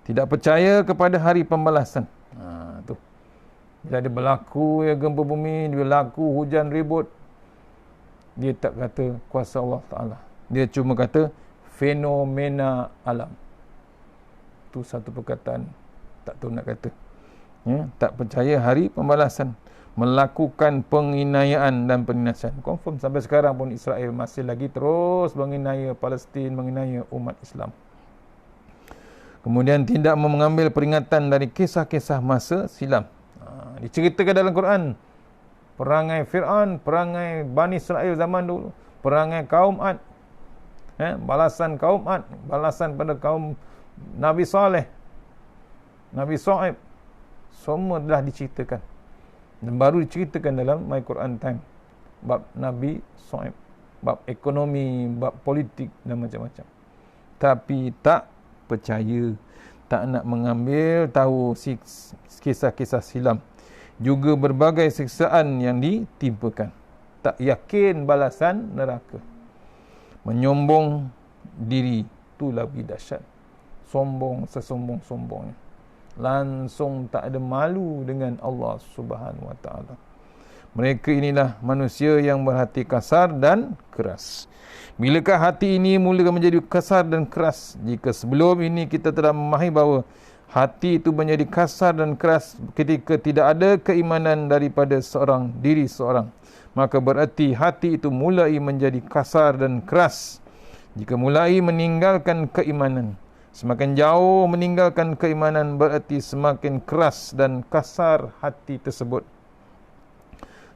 tidak percaya kepada hari pembalasan. Tu bila dia berlaku gempa bumi, dia berlaku hujan ribut, dia tak kata kuasa Allah Ta'ala, dia cuma kata fenomena alam. Tu satu perkataan tak tahu nak kata, tak percaya hari pembalasan, melakukan penginayaan dan penindasan. Confirm sampai sekarang pun Israel masih lagi terus menginaya Palestin, menginaya umat Islam. Kemudian tidak mengambil peringatan dari kisah-kisah masa silam. Diceritakan dalam Quran perangai Fir'aun, perangai Bani Israel zaman dulu, perangai kaum Ad, balasan kaum Ad, balasan pada kaum Nabi Saleh, Nabi Shu'aib, semua telah diceritakan dan baru diceritakan dalam My Quran Time. Bab Nabi Shu'aib, bab ekonomi, bab politik dan macam-macam. Tapi tak percaya, tak nak mengambil tahu kisah-kisah silam, juga berbagai siksaan yang ditimpakan, tak yakin balasan neraka, menyombong diri. Tu lebih dahsyat, sombong sesombong-sombongnya, langsung tak ada malu dengan Allah Subhanahu Wa Taala. Mereka inilah manusia yang berhati kasar dan keras. Bilakah hati ini mula menjadi kasar dan keras? Jika sebelum ini kita telah memahami bahawa hati itu menjadi kasar dan keras ketika tidak ada keimanan daripada diri seorang, maka berarti hati itu mulai menjadi kasar dan keras jika mulai meninggalkan keimanan. Semakin jauh meninggalkan keimanan, berarti semakin keras dan kasar hati tersebut.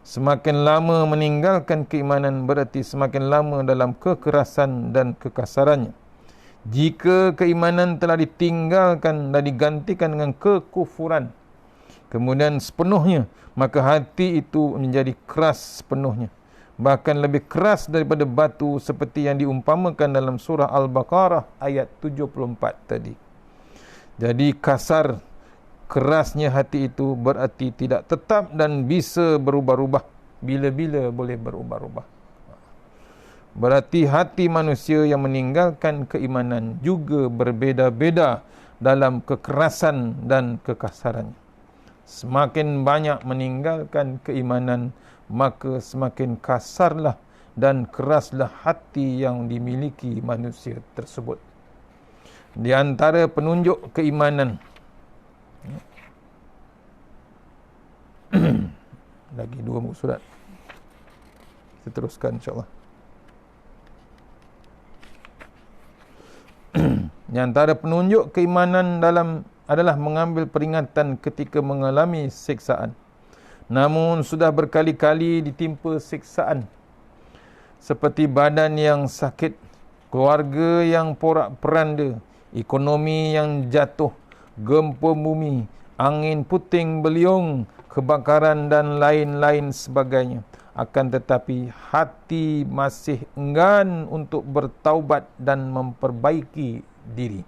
Semakin lama meninggalkan keimanan, berarti semakin lama dalam kekerasan dan kekasarannya. Jika keimanan telah ditinggalkan dan digantikan dengan kekufuran, kemudian sepenuhnya, maka hati itu menjadi keras sepenuhnya, bahkan lebih keras daripada batu, seperti yang diumpamakan dalam surah Al-Baqarah ayat 74 tadi. Jadi kasar, kerasnya hati itu berarti tidak tetap dan bisa berubah-ubah. Bila-bila boleh berubah-ubah. Berarti hati manusia yang meninggalkan keimanan juga berbeza-beza dalam kekerasan dan kekasarannya. Semakin banyak meninggalkan keimanan, maka semakin kasarlah dan keraslah hati yang dimiliki manusia tersebut. Di antara penunjuk keimanan, lagi 2 muka surat, Kita teruskan insyaAllah. Yang antara penunjuk keimanan adalah mengambil peringatan ketika mengalami siksaan. Namun sudah berkali-kali ditimpa siksaan seperti badan yang sakit, keluarga yang porak-peranda, ekonomi yang jatuh, gempa bumi, angin puting beliung, kebakaran dan lain-lain sebagainya. Akan tetapi hati masih enggan untuk bertaubat dan memperbaiki diri.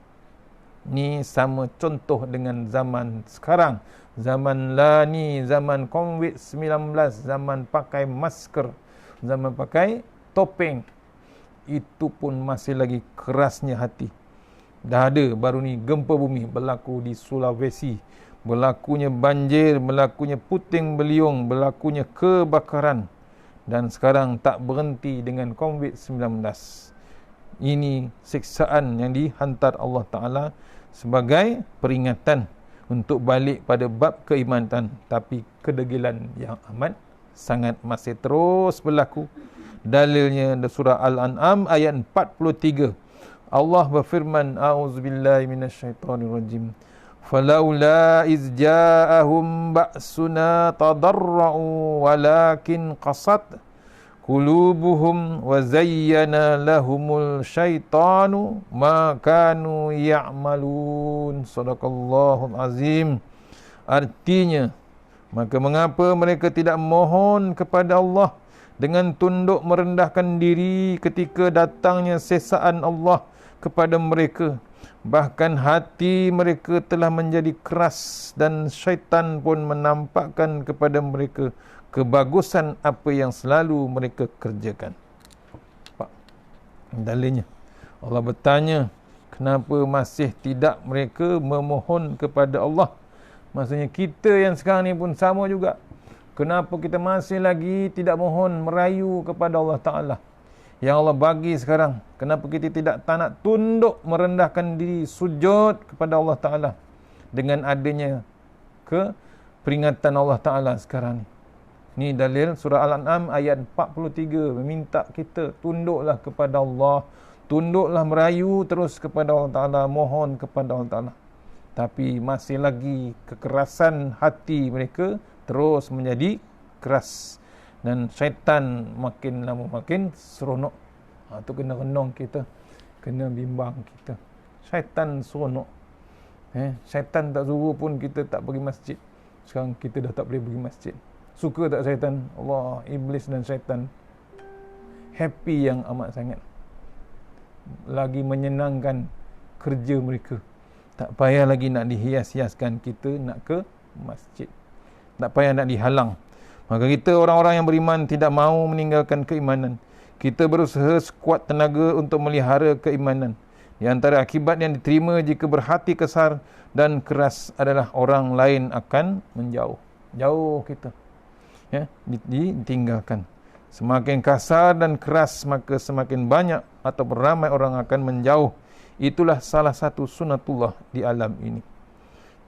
Ni sama contoh dengan zaman sekarang. Zaman ni zaman COVID-19, zaman pakai masker, zaman pakai topeng. Itu pun masih lagi kerasnya hati. Dah ada baru ni gempa bumi berlaku di Sulawesi, berlakunya banjir, berlakunya puting beliung, berlakunya kebakaran. Dan sekarang tak berhenti dengan COVID-19. Ini siksaan yang dihantar Allah Ta'ala sebagai peringatan untuk balik pada bab keimanan. Tapi kedegilan yang amat sangat masih terus berlaku. Dalilnya surah Al-An'am ayat 43. Allah berfirman, A'udzubillahi minasyaitonirrajim. Falaula iz ja'ahum ba'suna tadarra'u walakin qasat qulubuhum wa zayyana lahumul syaitanu ma kanu ya'malun. Sadaqallahul azim. Artinya, maka mengapa mereka tidak mohon kepada Allah dengan tunduk merendahkan diri ketika datangnya sesaan Allah kepada mereka. Bahkan hati mereka telah menjadi keras dan syaitan pun menampakkan kepada mereka kebagusan apa yang selalu mereka kerjakan. Pak, dalilnya Allah bertanya, kenapa masih tidak mereka memohon kepada Allah? Maksudnya kita yang sekarang ni pun sama juga. Kenapa kita masih lagi tidak mohon, merayu kepada Allah Ta'ala yang Allah bagi sekarang? Kenapa kita tak nak tunduk merendahkan diri, sujud kepada Allah Ta'ala dengan adanya peringatan Allah Ta'ala sekarang ni? Ni dalil surah Al-An'am ayat 43 meminta kita tunduklah kepada Allah, tunduklah merayu terus kepada Allah Ta'ala, mohon kepada Allah Ta'ala. Tapi masih lagi kekerasan hati mereka terus menjadi keras. Dan syaitan makin lama makin seronok. Tu kena renung kita, kena bimbang kita. Syaitan seronok. Syaitan tak suruh pun kita tak pergi masjid. Sekarang kita dah tak boleh pergi masjid. Suka tak syaitan? Allah, iblis dan syaitan happy yang amat sangat. Lagi menyenangkan kerja mereka. Tak payah lagi nak dihias-hiaskan kita nak ke masjid. Tak payah nak dihalang. Maka kita orang-orang yang beriman tidak mahu meninggalkan keimanan. Kita berusaha sekuat tenaga untuk melihara keimanan. Di antara akibat yang diterima jika berhati kasar dan keras adalah orang lain akan menjauh. Jauh kita. Ditinggalkan. Semakin kasar dan keras, maka semakin banyak atau beramai orang akan menjauh. Itulah salah satu sunatullah di alam ini.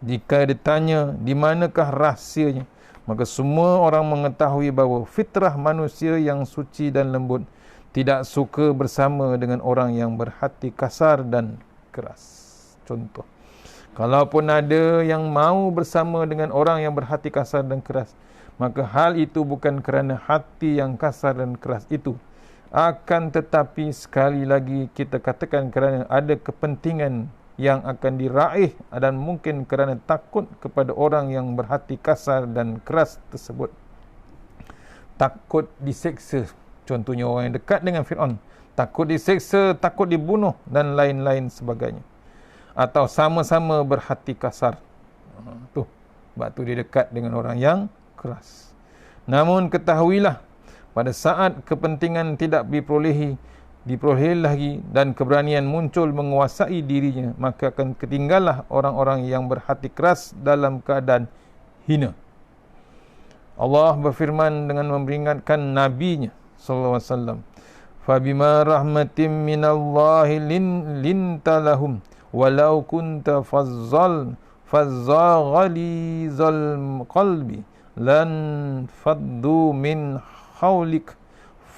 Jika ditanya di manakah rahsianya, maka semua orang mengetahui bahawa fitrah manusia yang suci dan lembut tidak suka bersama dengan orang yang berhati kasar dan keras. Contoh, kalaupun ada yang mau bersama dengan orang yang berhati kasar dan keras, maka hal itu bukan kerana hati yang kasar dan keras itu. Akan tetapi sekali lagi kita katakan kerana ada kepentingan yang akan diraih dan mungkin kerana takut kepada orang yang berhati kasar dan keras tersebut. Takut diseksa. Contohnya orang yang dekat dengan Fir'aun. Takut diseksa, takut dibunuh dan lain-lain sebagainya. Atau sama-sama berhati kasar. Sebab tu dia dekat dengan orang yang keras. Namun ketahuilah, pada saat kepentingan tidak diperoleh lagi dan keberanian muncul menguasai dirinya, maka akan ketinggalah orang-orang yang berhati keras dalam keadaan hina. Allah berfirman dengan memperingatkan nabinya sallallahu alaihi wasallam, "Fabima rahmatin minallahi linta lahum walau kunta fazzal ghalizal qalbi lan faddu min hawlik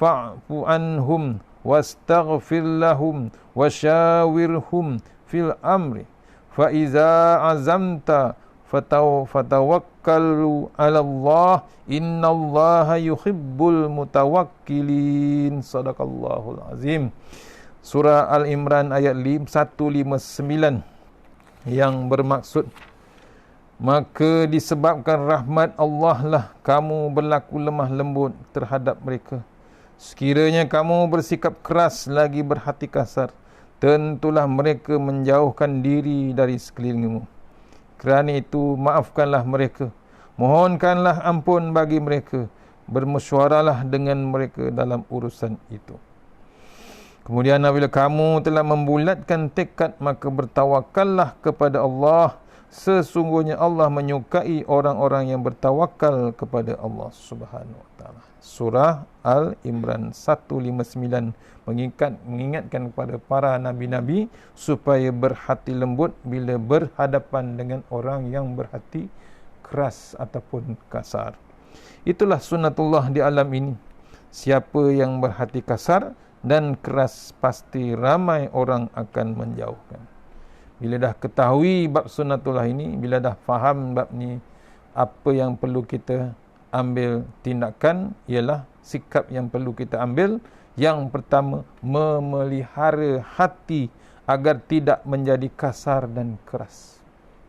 fa'fu anhum wastaghfir lahum wasyawirhum fil amri fa iza azamta fatawakkalu 'ala Allah innallaha yuhibbul mutawakkilin. Sadaqallahul azim. Surah Al-Imran ayat 159 yang bermaksud, maka disebabkan rahmat Allah lah kamu berlaku lemah lembut terhadap mereka. Sekiranya kamu bersikap keras lagi berhati kasar, tentulah mereka menjauhkan diri dari sekelilingmu. Kerana itu maafkanlah mereka, mohonkanlah ampun bagi mereka, bermesyuaralah dengan mereka dalam urusan itu. Kemudian apabila kamu telah membulatkan tekad, maka bertawakallah kepada Allah. Sesungguhnya Allah menyukai orang-orang yang bertawakal kepada Allah Subhanahu wa taala. Surah Al-Imran 159 mengingatkan kepada para nabi-nabi supaya berhati lembut bila berhadapan dengan orang yang berhati keras ataupun kasar. Itulah sunnatullah di alam ini. Siapa yang berhati kasar dan keras, pasti ramai orang akan menjauhkan. Bila dah ketahui bab sunnatullah ini, bila dah faham bab ni, apa yang perlu kita ambil tindakan ialah sikap yang perlu kita ambil. Yang pertama, memelihara hati agar tidak menjadi kasar dan keras.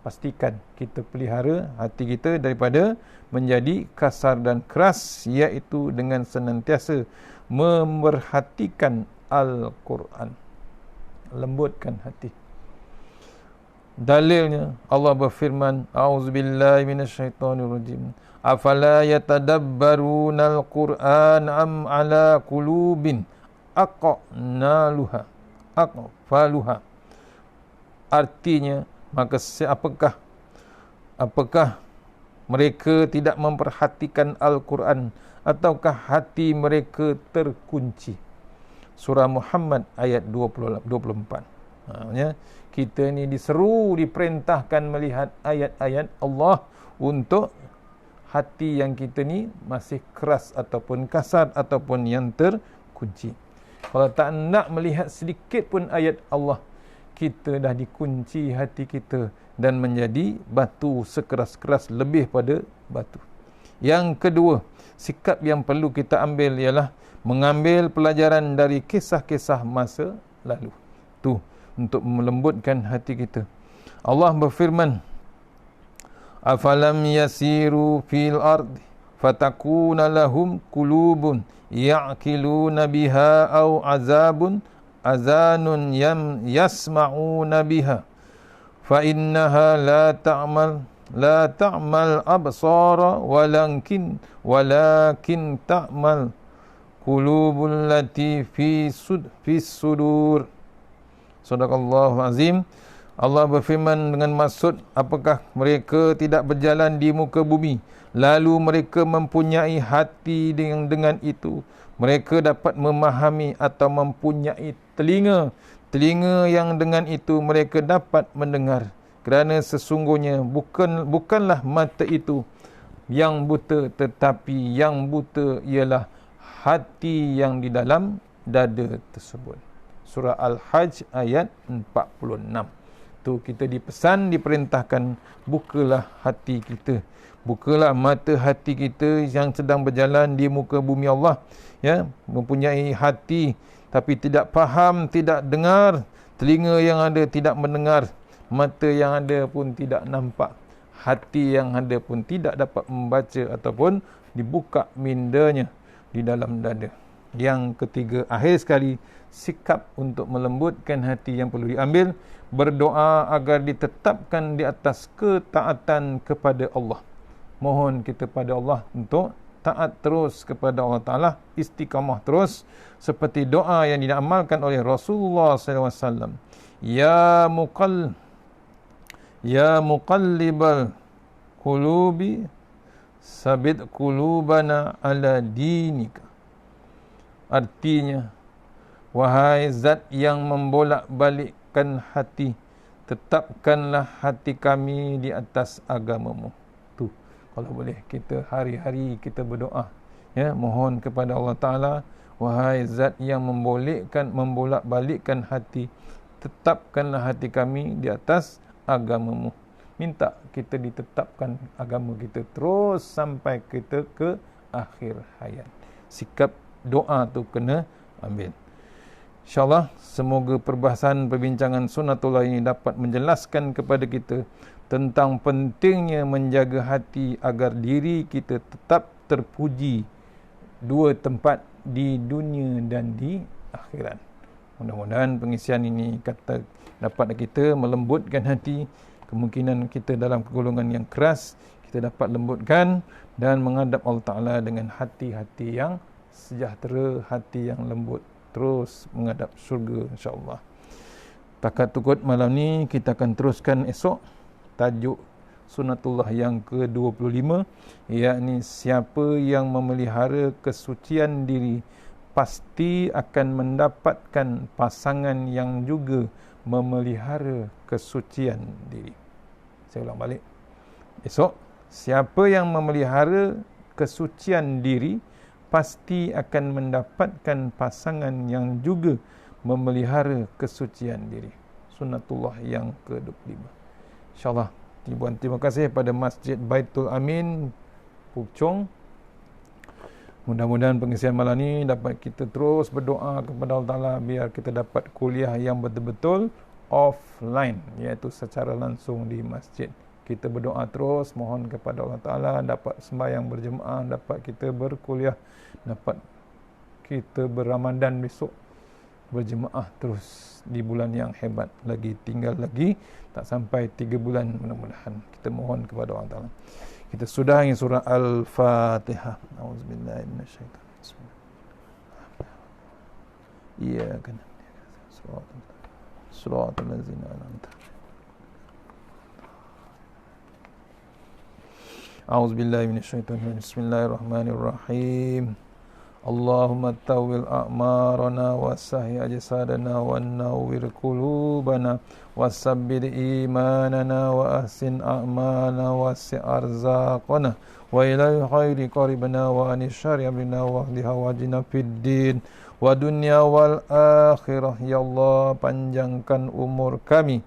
Pastikan kita pelihara hati kita daripada menjadi kasar dan keras, iaitu dengan senantiasa memerhatikan Al-Quran. Lembutkan hati. Dalilnya Allah berfirman, a'udzubillahi minasyaitonirrajim, afala yatadabbarunal Qur'an am ala qulubin aqfaluha. Artinya, maka apakah mereka tidak memperhatikan Al-Quran, ataukah hati mereka terkunci? Surah Muhammad ayat 24. Maksudnya, kita ni diperintahkan melihat ayat-ayat Allah untuk hati yang kita ni masih keras ataupun kasar ataupun yang terkunci. Kalau tak nak melihat sedikit pun ayat Allah, kita dah dikunci hati kita dan menjadi batu, sekeras-keras lebih pada batu. Yang kedua, sikap yang perlu kita ambil ialah mengambil pelajaran dari kisah-kisah masa lalu. Tu untuk melembutkan hati kita. Allah berfirman, afalam yasiru fil ardi fatakuna lahum qulubun ya'qiluna biha aw azanun yasma'una biha fa innaha la ta'mal absara walakin ta'mal qulubul lati fi sudur. Sadaqallahu azim. Allah berfirman dengan maksud, apakah mereka tidak berjalan di muka bumi, lalu mereka mempunyai hati dengan itu, mereka dapat memahami, atau mempunyai telinga yang dengan itu mereka dapat mendengar. Kerana sesungguhnya bukanlah mata itu yang buta, tetapi yang buta ialah hati yang di dalam dada tersebut. Surah Al-Hajj ayat 46. Tu kita diperintahkan, bukalah hati kita, bukalah mata hati kita yang sedang berjalan di muka bumi Allah, ya, mempunyai hati tapi tidak faham, tidak dengar, telinga yang ada tidak mendengar, mata yang ada pun tidak nampak, hati yang ada pun tidak dapat membaca ataupun dibuka mindanya di dalam dada. Yang ketiga, akhir sekali, sikap untuk melembutkan hati yang perlu diambil, berdoa agar ditetapkan di atas ketaatan kepada Allah. Mohon kita pada Allah untuk taat terus kepada Allah Ta'ala, istiqamah terus, seperti doa yang diamalkan oleh Rasulullah SAW. Ya muqallibal qulubi sabit qulubana ala dinika. Artinya, wahai zat yang membolak-balikkan hati, tetapkanlah hati kami di atas agamamu. Tu, kalau boleh kita hari-hari kita berdoa, ya, mohon kepada Allah Ta'ala Wahai zat yang membolak-balikkan hati, tetapkanlah hati kami di atas agamamu. Minta kita ditetapkan agama kita terus sampai kita ke akhir hayat. Sikap doa tu kena ambil. InsyaAllah, semoga perbahasan perbincangan Sunnatullah ini dapat menjelaskan kepada kita tentang pentingnya menjaga hati agar diri kita tetap terpuji dua tempat, di dunia dan di akhirat. Mudah-mudahan pengisian ini dapat kita melembutkan hati. Kemungkinan kita dalam kegolongan yang keras, kita dapat lembutkan dan menghadap Allah Ta'ala dengan hati-hati yang sejahtera, hati yang lembut, terus menghadap syurga insya-Allah. Takat tukut malam ni kita akan teruskan esok tajuk Sunnatullah yang ke-25, yakni siapa yang memelihara kesucian diri pasti akan mendapatkan pasangan yang juga memelihara kesucian diri. Saya ulang balik. Esok, siapa yang memelihara kesucian diri pasti akan mendapatkan pasangan yang juga memelihara kesucian diri. Sunnatullah yang ke-25. InsyaAllah. Terima kasih pada Masjid Baitul Amin, Puchong. Mudah-mudahan pengisian malam ini dapat kita terus berdoa kepada Allah Ta'ala biar kita dapat kuliah yang betul-betul offline, iaitu secara langsung di masjid. Kita berdoa terus, mohon kepada Allah Ta'ala dapat sembahyang berjemaah, dapat kita berkuliah, dapat kita berRamadan besok, berjemaah terus di bulan yang hebat. Lagi tinggal lagi tak sampai 3 bulan, mudah-mudahan. Kita mohon kepada Allah Ta'ala. Kita sudahi surah Al-Fatihah. Auzubillahi minasyaitanir rajim. Iyyaka na'budu wa shiratal ladzina an'amta 'alaihim. Auzubillahi minasyaitanir rajim. Bismillahirrahmanirrahim. Allahumma tawil a'marana wa sahih ajsadana wa nawwir qulubana wa sabbir imanana wa ahsin a'malana wa si' arzaqana wa ilal khairi qaribana wa anis syarri amrina wa hdi hawajina fid din wa dunya wal akhirah. Ya Allah, panjangkan umur kami,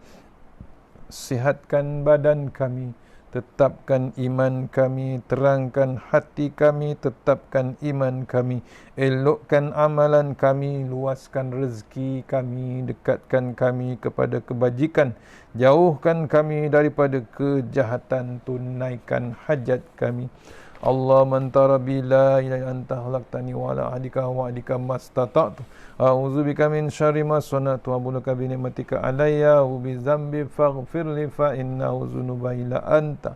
sihatkan badan kami, tetapkan iman kami, terangkan hati kami, tetapkan iman kami, elokkan amalan kami, luaskan rezeki kami, dekatkan kami kepada kebajikan, jauhkan kami daripada kejahatan, tunaikan hajat kami. Allah mantara bila ilaha anta khalaqtani wa ala ahdika wa ahdika mastata'tu a'udzubika min syarri ma sana'tu wa a'udzuka bi ni'matika alayya wa bi dzambi faghfirli fa innahu dzunuba illa anta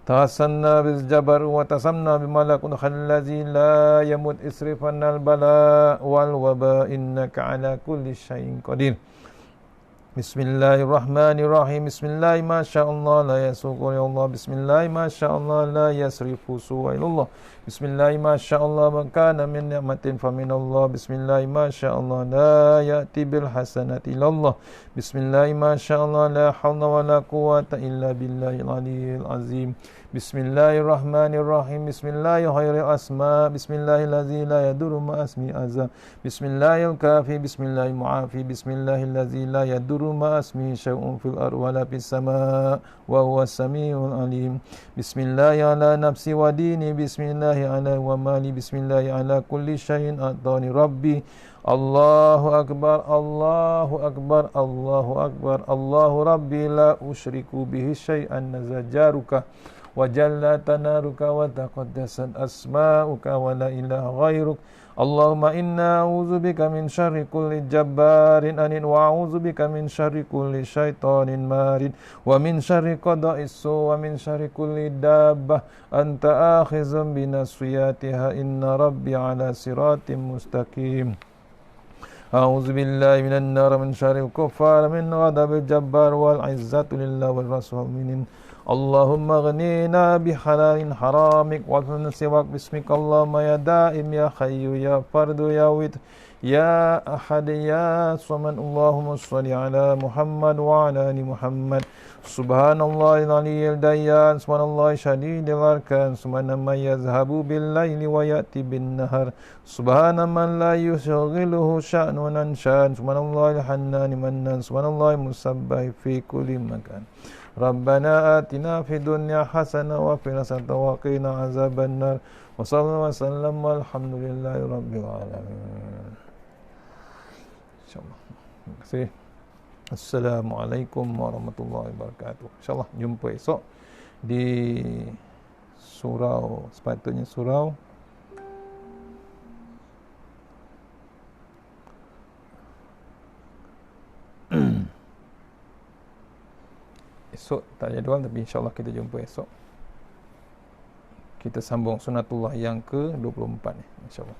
tahassanna bil jabar wa tasamna bi malakun khallazi la yamut isrifanal bala wal waba innaka ala kulli syai'in qadir. Bismillahirrahmanirrahim. Bismillahi masyaallah la yasuqu ya Allah. Bismillahi masyaallah la yasrifu su'a ilallah. Bismillahi masyaallah man kana min ni'matin fa min Allah. Bismillahi masyaallah la ya'ti bil hasanati ilallah. Bismillahi masyaallah la haula wa la quwwata illa billahil aliyyil azim. Bismillahirrahmanirrahim. Bismillahi khairil asma. Bismillahillazi la yadurru ma asmi azza. Bismillahil kafi. Bismillahil muafi. Bismillahillazi la yadurru ma asmi syai'un fil ardi wa la fis samaa wa huwas samiul alim. Bismillahi ala nafsi wa dini. Bismillahi ala wa mali. Bismillahi ala kulli syai'in atani rabbi. Allahu akbar, Allahu akbar, Allahu akbar, Allahu rabbi la usyriku bihi syai'an nazajaruka wa jalla tanaruka wa taqaddasat asma'uka wa la ilaha ghairuk. Allahumma inna a'udzubika min syarri kulli jabbarin anin wa a'udzubika min syarri kulli syaitanin marid wa min syarri qada'is su wa min syarri kulli dabbah anta akhizun binasiyatiha inna rabbi ala siratim mustaqim. A'udzu billahi minan nar min syarril kuffar min ghadabil jabbar wal izzatu lillahi wal rasul minin. Allahumma ghnina bihalalin haramik wa siwak bismika Allahumma ya daim ya khayyu ya fardu ya wit يا أحد يا صمد اللهم صل على محمد وعلى آل محمد سبحان الله العلي الديان سبحان الله شديد الأركان سبحان من يذهب بالليل ويأتي بالنهار سبحان من لا يشغله شأن ونشان سبحان الله الحنان منان سبحان الله المسبح في كل مكان ربنا آتنا في الدنيا حسنة وفي الآخرة وقنا عذاب النار وصلى الله وسلم والحمد لله رب العالمين. InsyaAllah. Terima kasih. Assalamualaikum warahmatullahi wabarakatuh. InsyaAllah jumpa esok di surau, sepatutnya surau esok tak jadual, tapi insyaAllah kita jumpa esok. Kita sambung sunatullah yang ke-24 ni, insyaAllah.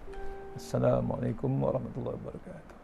Assalamualaikum warahmatullahi wabarakatuh.